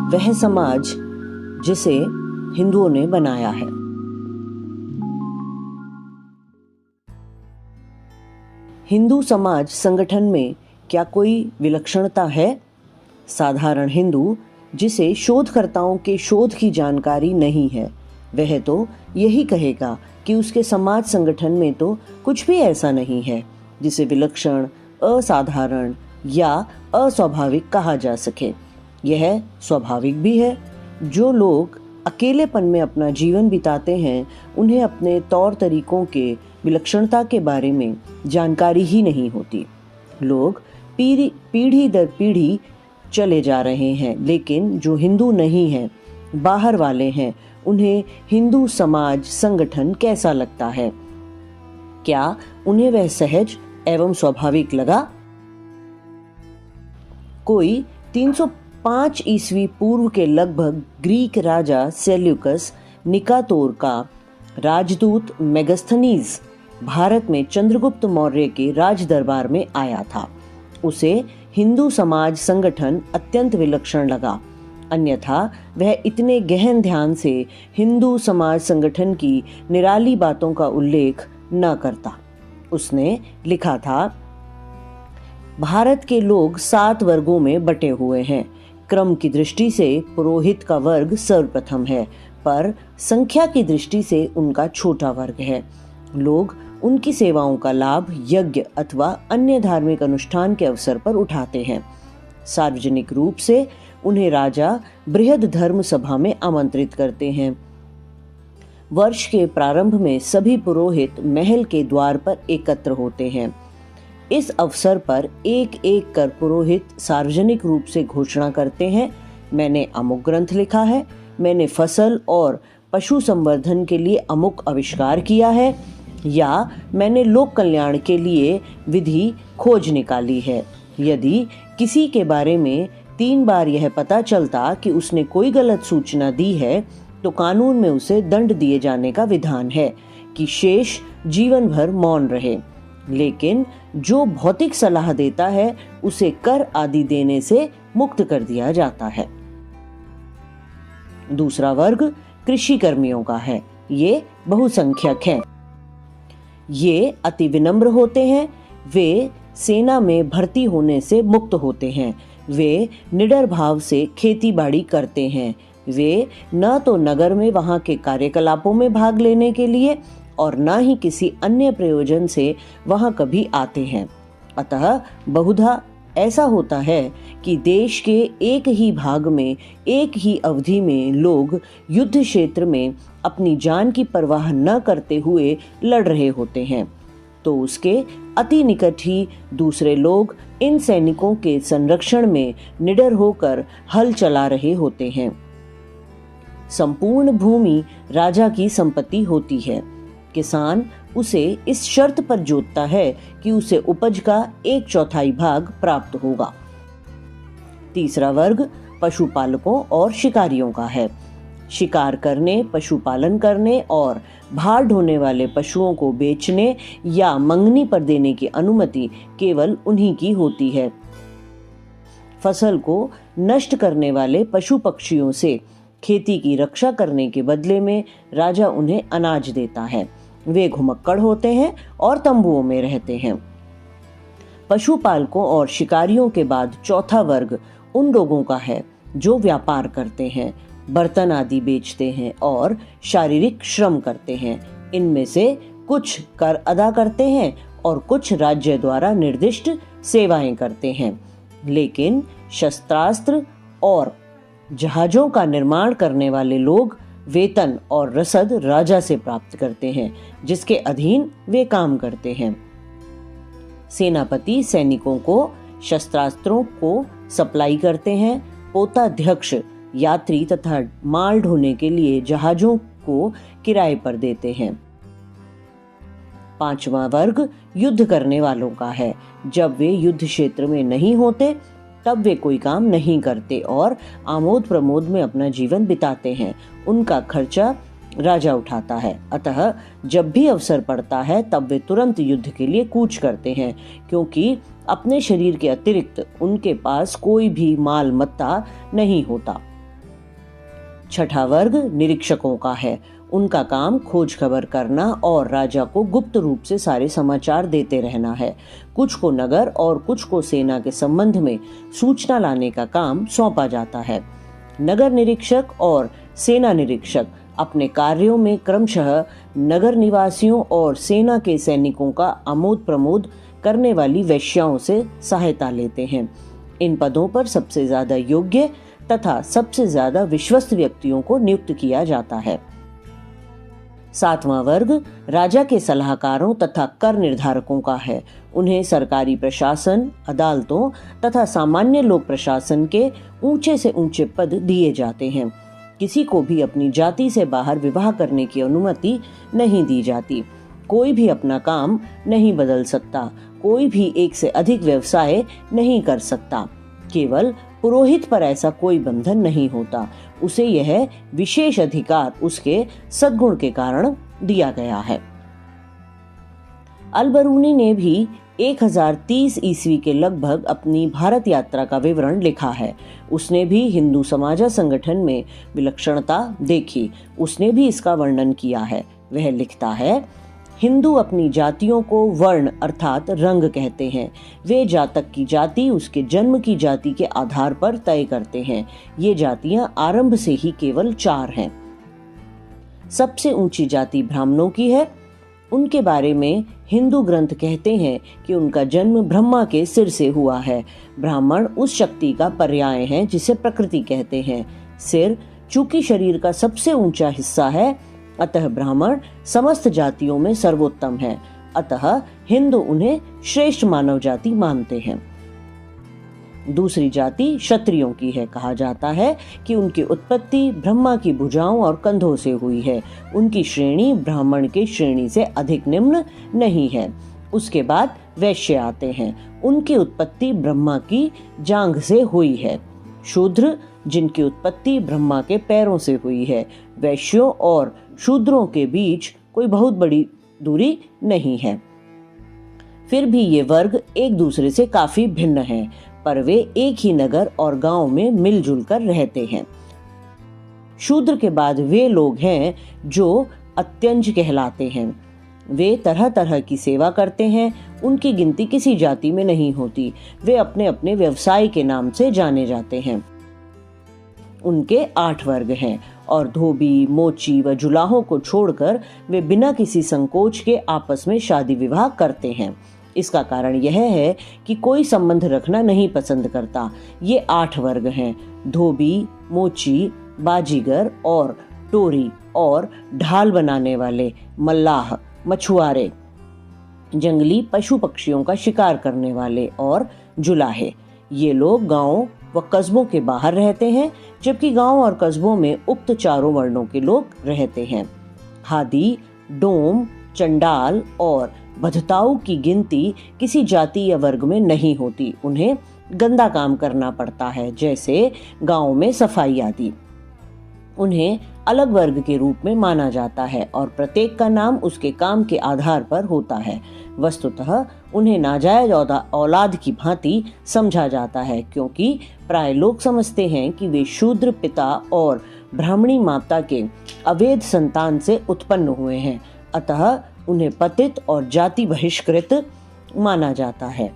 वह समाज जिसे हिंदुओं ने बनाया है। हिंदू समाज संगठन में क्या कोई विलक्षणता है? साधारण हिंदू जिसे शोधकर्ताओं के शोध की जानकारी नहीं है, वह तो यही कहेगा कि उसके समाज संगठन में तो कुछ भी ऐसा नहीं है जिसे विलक्षण, असाधारण या अस्वाभाविक कहा जा सके। यह स्वाभाविक भी है। जो लोग अकेलेपन में अपना जीवन बिताते हैं, उन्हें अपने तौर तरीकों के विलक्षणता के बारे में जानकारी ही नहीं होती। लोग पीढ़ी दर पीढ़ी चले जा रहे हैं, लेकिन जो हिंदू नहीं हैं, बाहर वाले हैं, उन्हें हिंदू समाज संगठन कैसा लगता है? क्या उन्हें वह सहज एवं स्वाभाविक लगा? कोई 305 ईस्वी पूर्व के लगभग ग्रीक राजा सेल्यूकस निकातोर का राजदूत मेगास्थनीज भारत में चंद्रगुप्त मौर्य के राज दरबार में आया था। उसे हिंदू समाज संगठन अत्यंत विलक्षण लगा, अन्यथा वह इतने गहन ध्यान से हिंदू समाज संगठन की निराली बातों का उल्लेख न करता। उसने लिखा था, भारत के लोग 7 वर्गों में बटे हुए हैं। क्रम की दृष्टि से पुरोहित का वर्ग सर्वप्रथम है, पर संख्या की दृष्टि से उनका छोटा वर्ग है। लोग उनकी सेवाओं का लाभ यज्ञ अथवा अन्य धार्मिक अनुष्ठान के अवसर पर उठाते हैं। सार्वजनिक रूप से उन्हें राजा बृहद धर्म सभा में आमंत्रित करते हैं। वर्ष के प्रारंभ में सभी पुरोहित महल के द्वार पर एकत्र होते हैं। इस अवसर पर एक एक कर पुरोहित सार्वजनिक रूप से घोषणा करते हैं, मैंने अमुक ग्रंथ लिखा है, मैंने फसल और पशु संवर्धन के लिए अमुक आविष्कार किया है, या मैंने लोक कल्याण के लिए विधि खोज निकाली है। यदि किसी के बारे में 3 बार यह पता चलता कि उसने कोई गलत सूचना दी है, तो कानून में उसे दंड दिए जाने का विधान है कि शेष जीवन भर मौन रहे। लेकिन जो भौतिक सलाह देता है, उसे कर आदि देने से मुक्त कर दिया जाता है। दूसरा वर्ग कृषि कर्मियों का है। ये बहुसंख्यक हैं। ये अति विनम्र होते हैं। वे सेना में भर्ती होने से मुक्त होते हैं। वे निडर भाव से खेती बाड़ी करते हैं। वे न तो नगर में वहां के कार्यकलापों में भाग लेने के लिए और न ही किसी अन्य प्रयोजन से वहां कभी आते हैं। अतः बहुधा ऐसा होता है कि देश के एक ही भाग में एक ही अवधि में लोग युद्ध क्षेत्र में अपनी जान की परवाह न करते हुए लड़ रहे होते हैं, तो उसके अति निकट ही दूसरे लोग इन सैनिकों के संरक्षण में निडर होकर हल चला रहे होते हैं। संपूर्ण भूमि राजा की संपत्ति होती है। किसान उसे इस शर्त पर जोतता है कि उसे उपज का 1/4 भाग प्राप्त होगा। तीसरा वर्ग पशुपालकों और शिकारियों का है। शिकार करने, पशुपालन करने और भार ढोने वाले पशुओं को बेचने या मंगनी पर देने की अनुमति केवल उन्हीं की होती है। फसल को नष्ट करने वाले पशु पक्षियों से खेती की रक्षा करने के बदले में राजा उन्हें अनाज देता है। वे घुमक्कड़ होते हैं और तंबुओं में रहते हैं। पशुपालकों और शिकारियों के बाद चौथा वर्ग उन लोगों का है जो व्यापार करते हैं, बर्तन आदि बेचते हैं और शारीरिक श्रम करते हैं। इनमें से कुछ कर अदा करते हैं और कुछ राज्य द्वारा निर्दिष्ट सेवाएं करते हैं। लेकिन शस्त्रास्त्र और जहाजों का निर्माण करने वाले लोग वेतन और रसद राजा से प्राप्त करते हैं, जिसके अधीन वे काम करते हैं। सेनापति सैनिकों को शस्त्रास्त्रों को सप्लाई करते हैं। पोताध्यक्ष यात्री तथा माल ढोने के लिए जहाजों को किराए पर देते हैं। पांचवा वर्ग युद्ध करने वालों का है। जब वे युद्ध क्षेत्र में नहीं होते, तब वे कोई काम नहीं करते और आमोद प्रमोद में अपना जीवन बिताते हैं। उनका खर्चा राजा उठाता है। अतः जब भी अवसर पड़ता है, तब वे तुरंत युद्ध के लिए कूच करते हैं, क्योंकि अपने शरीर के अतिरिक्त उनके पास कोई भी माल मत्ता नहीं होता। छठा वर्ग निरीक्षकों का है। उनका काम खोज खबर करना और राजा को गुप्त रूप से सारे समाचार देते रहना है। कुछ को नगर और कुछ को सेना के संबंध में सूचना लाने का काम सौंपा जाता है। नगर निरीक्षक और सेना निरीक्षक अपने कार्यों में क्रमशः नगर निवासियों और सेना के सैनिकों का आमोद प्रमोद करने वाली वेश्याओं से सहायता लेते हैं। इन पदों पर सबसे ज्यादा योग्य तथा सबसे ज्यादा विश्वस्त व्यक्तियों को नियुक्त किया जाता है। सातवां वर्ग राजा के सलाहकारों तथा कर निर्धारकों का है। उन्हें सरकारी प्रशासन, अदालतों तथा सामान्य लोक प्रशासन के ऊंचे से ऊंचे पद दिए जाते हैं। किसी को भी अपनी जाति से बाहर विवाह करने की अनुमति नहीं दी जाती। कोई भी अपना काम नहीं बदल सकता। कोई भी एक से अधिक व्यवसाय नहीं कर सकता। केवल पुरोहित पर ऐसा कोई बंधन नहीं होता। उसे यह विशेष अधिकार उसके सद्गुण के कारण दिया गया है। अल-बरूनी ने भी 1030 ईस्वी के लगभग अपनी भारत यात्रा का विवरण लिखा है। उसने भी हिंदू समाज संगठन में विलक्षणता देखी। उसने भी इसका वर्णन किया है। वह लिखता है, हिंदू अपनी जातियों को वर्ण अर्थात रंग कहते हैं। वे जातक की जाति उसके जन्म की जाति के आधार पर तय करते हैं। ये जातियां आरंभ से ही केवल 4 हैं। सबसे ऊंची जाति ब्राह्मणों की है। उनके बारे में हिंदू ग्रंथ कहते हैं कि उनका जन्म ब्रह्मा के सिर से हुआ है। ब्राह्मण उस शक्ति का पर्याय है जिसे प्रकृति कहते हैं। सिर चूंकि शरीर का सबसे ऊंचा हिस्सा है, अतः ब्राह्मण समस्त जातियों में सर्वोत्तम है। अतः हिंदू उन्हें श्रेष्ठ मानव जाति मानते हैं। दूसरी जाति क्षत्रियों की है। कहा जाता है कि उनकी उत्पत्ति ब्रह्मा की भुजाओं और कंधों से हुई है। उनकी श्रेणी ब्राह्मण के श्रेणी से अधिक निम्न नहीं है। उसके बाद वैश्य आते हैं। उनकी उत्पत्ति ब्रह्मा की जांघ से हुई है। शूद्र जिनकी उत्पत्ति ब्रह्मा के पैरों से हुई है। वैश्यों और शूद्रों के बीच कोई बहुत बड़ी दूरी नहीं है। फिर भी ये वर्ग एक दूसरे से काफी भिन्न हैं, पर वे एक ही नगर और गांव में मिलजुल कर रहते हैं। शूद्र के बाद वे लोग हैं जो अत्यंज कहलाते हैं। वे तरह तरह की सेवा करते हैं। उनकी गिनती किसी जाति में नहीं होती। वे अपने अपने व्यवसाय के नाम से जाने जाते हैं। उनके 8 वर्ग हैं और धोबी, मोची व जुलाहों को छोड़कर वे बिना किसी संकोच के आपस में शादी विवाह करते हैं। इसका कारण यह है कि कोई संबंध रखना नहीं पसंद करता। ये 8 वर्ग हैं: धोबी, मोची, बाजीगर और टोरी और ढाल बनाने वाले, मल्लाह, मछुआरे, जंगली पशु पक्षियों का शिकार करने वाले और जुलाहे। ये लोग गांवों व कस्बों के बाहर रहते हैं, जबकि गांव और कस्बों में उक्त चारों वर्णों के लोग रहते हैं। हादी, डोम, चंडाल और बधताऊ की गिनती किसी जाति या वर्ग में नहीं होती। उन्हें गंदा काम करना पड़ता है, जैसे गांव में सफाई आदि। उन्हें अलग वर्ग के रूप में माना जाता है और प्रत्येक का नाम उसके काम के आधार पर होता है। वस्तुतः उन्हें नाजायज औलाद की भांति समझा जाता है, क्योंकि प्राय लोग समझते हैं कि वे शूद्र पिता और ब्राह्मणी माता के अवैध संतान से उत्पन्न हुए हैं। अतः उन्हें पतित और जाति बहिष्कृत माना जाता है।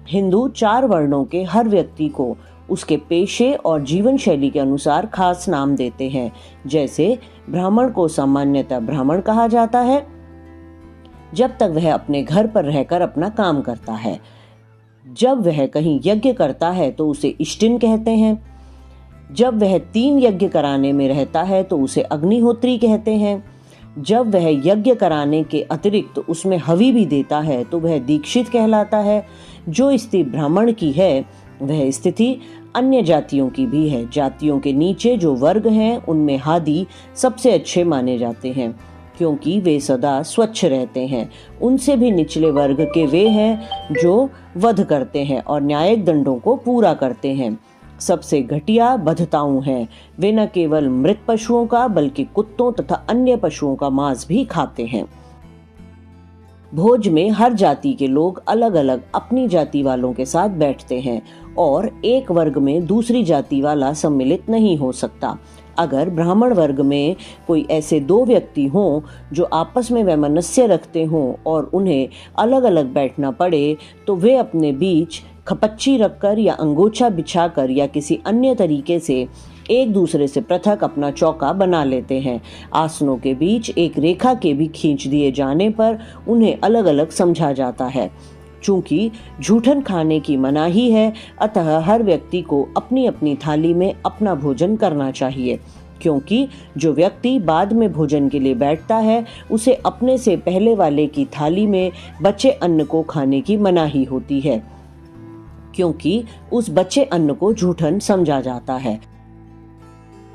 हिंदू 4 वर्णों के हर व्यक्ति को उसके पेशे और जीवन शैली के अनुसार खास नाम देते हैं। जैसे ब्राह्मण को सामान्यतः ब्राह्मण कहा जाता है जब तक वह अपने घर पर रहकर अपना काम करता है। जब वह कहीं यज्ञ करता है तो उसे इष्टिन कहते हैं। जब वह 3 यज्ञ कराने में रहता है तो उसे अग्निहोत्री कहते हैं। जब वह यज्ञ कराने के अतिरिक्त उसमें हवि भी देता है तो वह दीक्षित कहलाता है। जो स्थिति ब्राह्मण की है वह स्थिति अन्य जातियों की भी है। जातियों के नीचे जो वर्ग हैं उनमें हादी सबसे अच्छे माने जाते हैं, क्योंकि वे सदा स्वच्छ रहते हैं। उनसे भी निचले वर्ग के वे हैं जो वध करते हैं और न्यायिक दंडों को पूरा करते हैं। सबसे घटिया बधताऊ हैं। वे न केवल मृत पशुओं का बल्कि कुत्तों तथा अन्य पशुओं का मांस भी खाते हैं। भोज में हर जाति के लोग अलग अलग अपनी जाति वालों के साथ बैठते हैं और एक वर्ग में दूसरी जाति वाला सम्मिलित नहीं हो सकता। अगर ब्राह्मण वर्ग में कोई ऐसे दो व्यक्ति हों जो आपस में वैमनस्य रखते हों और उन्हें अलग अलग बैठना पड़े, तो वे अपने बीच खपच्ची रखकर या अंगोछा बिछाकर या किसी अन्य तरीके से एक दूसरे से पृथक अपना चौका बना लेते हैं। आसनों के बीच एक रेखा के भी खींच दिए जाने पर उन्हें अलग अलग समझा जाता है। चूंकि जूठन खाने की मनाही है, अतः हर व्यक्ति को अपनी अपनी थाली में अपना भोजन करना चाहिए, क्योंकि जो व्यक्ति बाद में भोजन के लिए बैठता है उसे अपने से पहले वाले की थाली में बचे अन्न को खाने की मनाही होती है, क्योंकि उस बचे अन्न को जूठन समझा जाता है।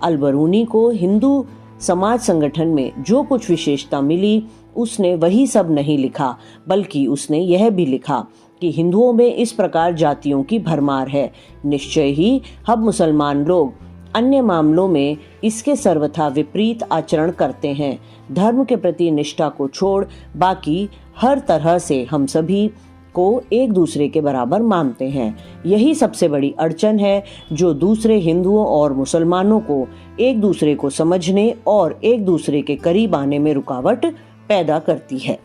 अल-बरूनी को हिंदू समाज संगठन में जो कुछ विशेषता मिली उसने वही सब नहीं लिखा, बल्कि उसने यह भी लिखा कि हिंदुओं में इस प्रकार जातियों की भरमार है। निश्चय ही हम मुसलमान लोग अन्य मामलों में इसके सर्वथा विपरीत आचरण करते हैं। धर्म के प्रति निष्ठा को छोड़ बाकी हर तरह से हम सभी को एक दूसरे के बराबर मानते हैं। यही सबसे बड़ी अड़चन है जो दूसरे हिंदुओं और मुसलमानों को एक दूसरे को समझने और एक दूसरे के करीब आने में रुकावट पैदा करती है।